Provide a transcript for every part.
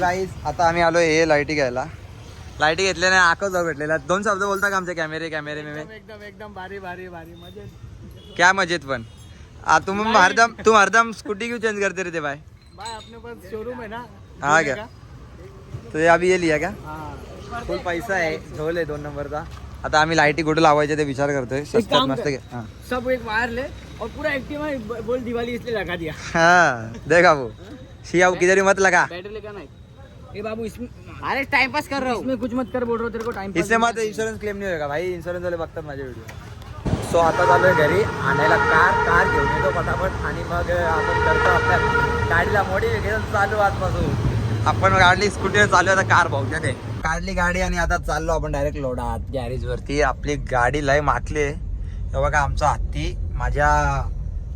गाईस आता आम्ही आलो हे लाईटी घ्यायला. लाईटी घेतल्याने आकच जाऊ भेटलेला. 2 शब्द बोलता का आमचे कॅमेरे में एकदम भारी मजेत. क्या मजेत पण तुम हरदम स्कूटी क्यों चेंज करते रहते भाई? भाई अपने पास शोरूम है ना. हाँ क्या? तो ये अभी ये लिया क्या? हाँ. फुल पैसा आहे. झोल आहे 2 नंबरचा. आता आम्ही लाईटी कुठे लावायचे ते विचार करतोय. स्वस्तात मस्त घे. सब एक वायर ले और पूरा एक्टिव है बोल दिवाली इसलिए लगा दिया. हाँ देखा वो शिया किधर ही मत लगा. बैटरी लेकर नहीं. ए बाबू इसमें अरे टाइम पास कर रहा हूँ. इसमें कुछ मत कर बोल रहा हूँ तेरे को टाइम पास. इससे मत इन्शुरन्स क्लेम नाही होगा भाई. इन्शुरन्स वाले बघतात माझे व्हिडिओ. सो आता चालू घरी आणायला कार घेऊन येतो पटापट आणि मग आपण करतो आपल्या गाडीला मॉडिफिकेशन चालू आजपासून. आपण गाडी स्कूटीवर चालू आता कार भाऊ ते काढली गाडी आणि आता चाललो आपण डायरेक्ट लोडात गॅरेज वरती. आपली गाडी लय मातली आहे. हे बघा आमचा हत्ती माझ्या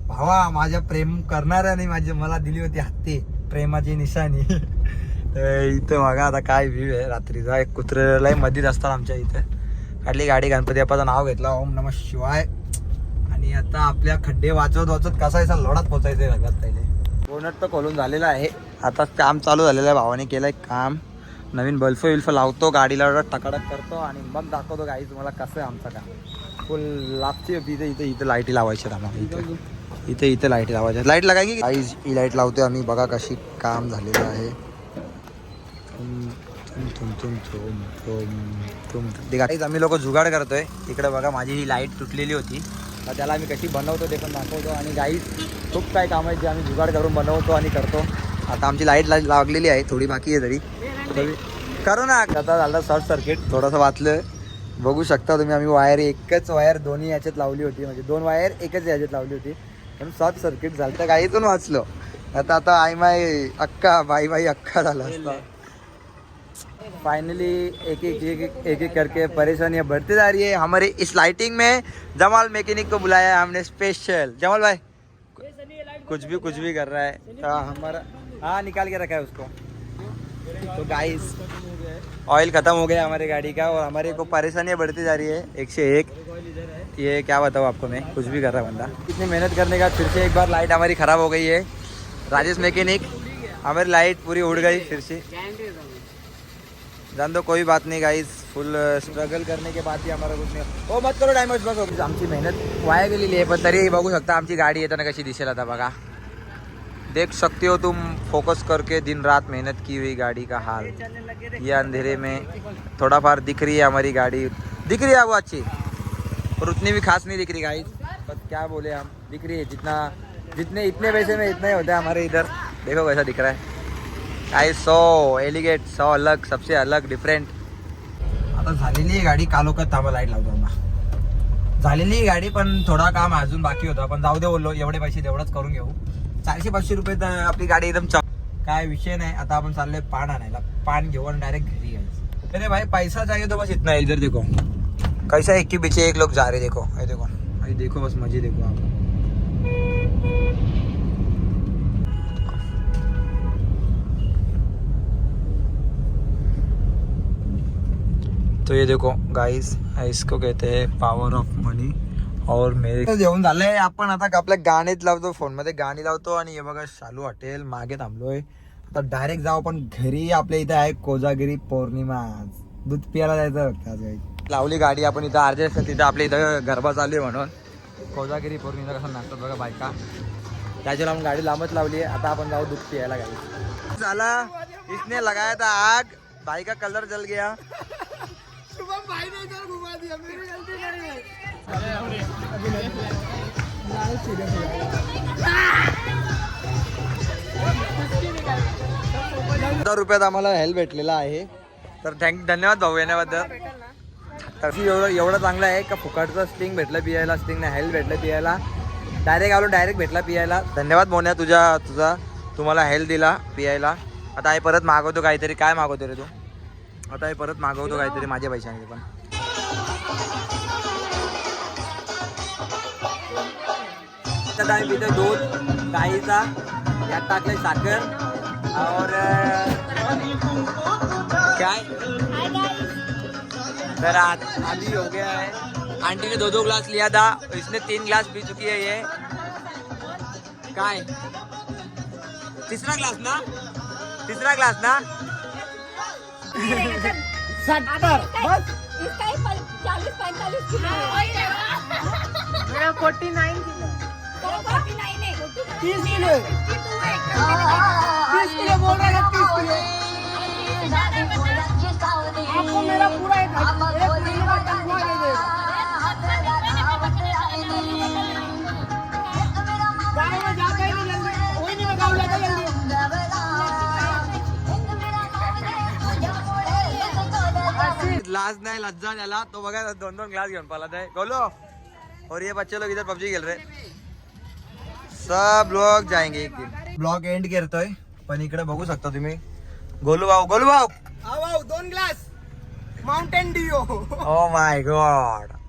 भावा माझ्या प्रेम करणाऱ्याने मला दिली होती हत्ती प्रेमाची निशाणी. इथं बघा आता काय व्ह्यू आहे रात्रीचा. एक कुत्रे लय मधीत असतात आमच्या इथं. काढली गाडी गणपती बाप्पाचं नाव घेतलं ओम नमः शिवाय. आणि आता आपल्या खड्डे वाचवत कसा आहे लोडात पोचायचंय सगळ्यात पहिले. बोनट तर खोलून झालेला आहे. आता काम चालू झालेलं आहे. भावाने केलंय काम. नवीन बल्फ विल्फ लावतो गाडीला टकाटक करतो आणि मग दाखवतो गाडी तुम्हाला कसं आहे आमचं काम. फुल लागते इथे लाईटी लावायची आम्हाला. इथे लाईटी लावायच्या. लाईट लागायची गाईज ही लाईट लावतोय आम्ही. बघा कशी काम झालेलं आहे. आम्ही लोक जुगाड करतोय. इकडे बघा माझी ही लाईट तुटलेली होती. तर त्याला आम्ही कशी बनवतो ते पण दाखवतो. आणि गाईज खूप काय काम आहे जे आम्ही जुगाड करून बनवतो आणि करतो. आता आमची लाईट लागलेली आहे. थोडी बाकी आहे तरी करू ना. आता झालं शॉर्ट सर्किट थोडंसं वाचलं बघू शकता तुम्ही. आम्ही वायर एकच वायर दोन्ही याच्यात लावली होती. म्हणजे 2 वायर एकच याच्यात लावली होती पण शॉर्ट सर्किट झालं तर गाईतून वाचलो. आता आई माय अक्का बाई अक्का झाला असता. फाइनली एक एक करके परेशानियां बढ़ती जा रही है हमारे इस लाइटिंग में. जमाल मैकेनिक को बुलाया है हमने स्पेशल. जमाल भाई कुछ भी कर रहा है हमारा. हाँ निकाल के रखा है उसको. तो गाइस ऑयल खत्म हो गया हमारी गाड़ी का और हमारे को परेशानियां बढ़ती जा रही है 1 से 1. ये क्या बताऊँ आपको मैं. कुछ भी कर रहा है बंदा. इतनी मेहनत करने का फिर से एक बार लाइट हमारी ख़राब हो गई है. राजेश मैकेनिक हमारी लाइट पूरी उड़ गई फिर से. जान दो कोई बात नहीं गाइस. फुल स्ट्रगल करने के बाद ही हमारा कुछ नहीं. हो मत करो टाइम बस. आमची मेहनत वाया गेलेली आहे पण तरी बघू शकता आमची गाडी येताना कशी दिसेल. आता बघा देख सकते हो तुम फोकस करके दिन रात मेहनत की हुई गाड़ी का हाल. ये अंधेरे में थोड़ा फार दिख रही है हमारी गाड़ी. दिख रही है वो अच्छी और उतनी भी खास नहीं दिख रही गाइस. बस क्या बोले हम. दिख रही है इतने पैसे में इतना ही होता है हमारे इधर. देखो कैसा दिख रहा है गाइस. 100 एलिगेट 100 अलग सबसे अलग डिफरेंट. आता झालेली आहे गाडी. कालोखात थांबा लाईट लावतो आम्हाला. झालेली आहे गाडी पण थोडा काम अजून बाकी होतं. पण जाऊ दे बोललो एवढे पैसे तेवढंच करून घेऊ. 400-500 रुपये तर आपली गाडी एकदम काय विषय नाही. आता आपण चाललोय पान आणायला. पान घेऊन डायरेक्ट घरी यायचं. अरे भाई पैसा चाहिए तो बस इतना है. इधर देखो कैसा एक के पीछे एक लोग जा रहे. देखो देखो बस मजे देखो आप. तो ये देखो गाइस इसको कहते हैं पावर ऑफ मनी. और मेरे जेवण झालंय. आपण आता आपल्या गाणीत लावतो. फोनमध्ये गाणी लावतो आणि हे बघा शालू हॉटेल मागे थांबलोय. आता डायरेक्ट जाऊ आपण घरी. आपल्या इथे आहे कोजागिरी पौर्णिमा. दूध पियाला जायचं. लावली गाडी आपण इथं अर्ध्या तिथं आपल्या इथं गरबा चालू आहे म्हणून. कोजागिरी पौर्णिमा कसं नाचतात बघा बायका. त्याच्यावर आपण गाडी लांबच लावली आहे. आता आपण जाऊ दूध पियाला. गाडी झाला. इसने लगाया था आग. भाई का कलर जल गया. भाई ने इधर घुमा दिया. मेरी गलती नहीं है. 10 रुपयात आम्हाला हेल्प भेटलेला आहे. तर धन्यवाद भाऊ येण्याबद्दल. तर एवढं चांगलं आहे का फुकटचं स्टिंग भेटलं पियायला. स्टिंग नाही हेल्प भेटलं पियायला. डायरेक्ट भेटला पियायला. धन्यवाद मोन्या तुझा तुम्हाला हेल्प दिला पियायला. आता हे परत मागवतो काहीतरी. काय मागवतो रे तू. आता हे परत मागवतो काहीतरी माझ्या पैशाने पण. आता आम्ही पितो दूध गाईचा. यात टाकलंय साखर और काय तर अभी हो गया है. आंटी ने 2 ग्लास लिया था. इसने 3 ग्लास पी चुकी है. ये काय 3रा ग्लास ना. 70 बस इसका ही 40-45 किलो है। मेरा 49 किलो 49 है। 30 किलो है 30 किलो बोल रहा है 30 किलो आपको मेरा पूरा एक महीने का तनख्वाह दे देगा गाँव में जाता ही नहीं जल्दी कोई नहीं मैं गाँव जाता जल्दी लाज नहीं लज्जा झाला तो बघा 2-2 ग्लास घेऊन पाला आहे गोलो और ये बच्चे लोग इधर पबजी खेल रहे सब लोग जाएंगे एक दिन ब्लॉग एंड करतोय पण इकडे बघू शकता तुम्ही गोलू भाऊ आओ 2 glass Mountain Dew oh my God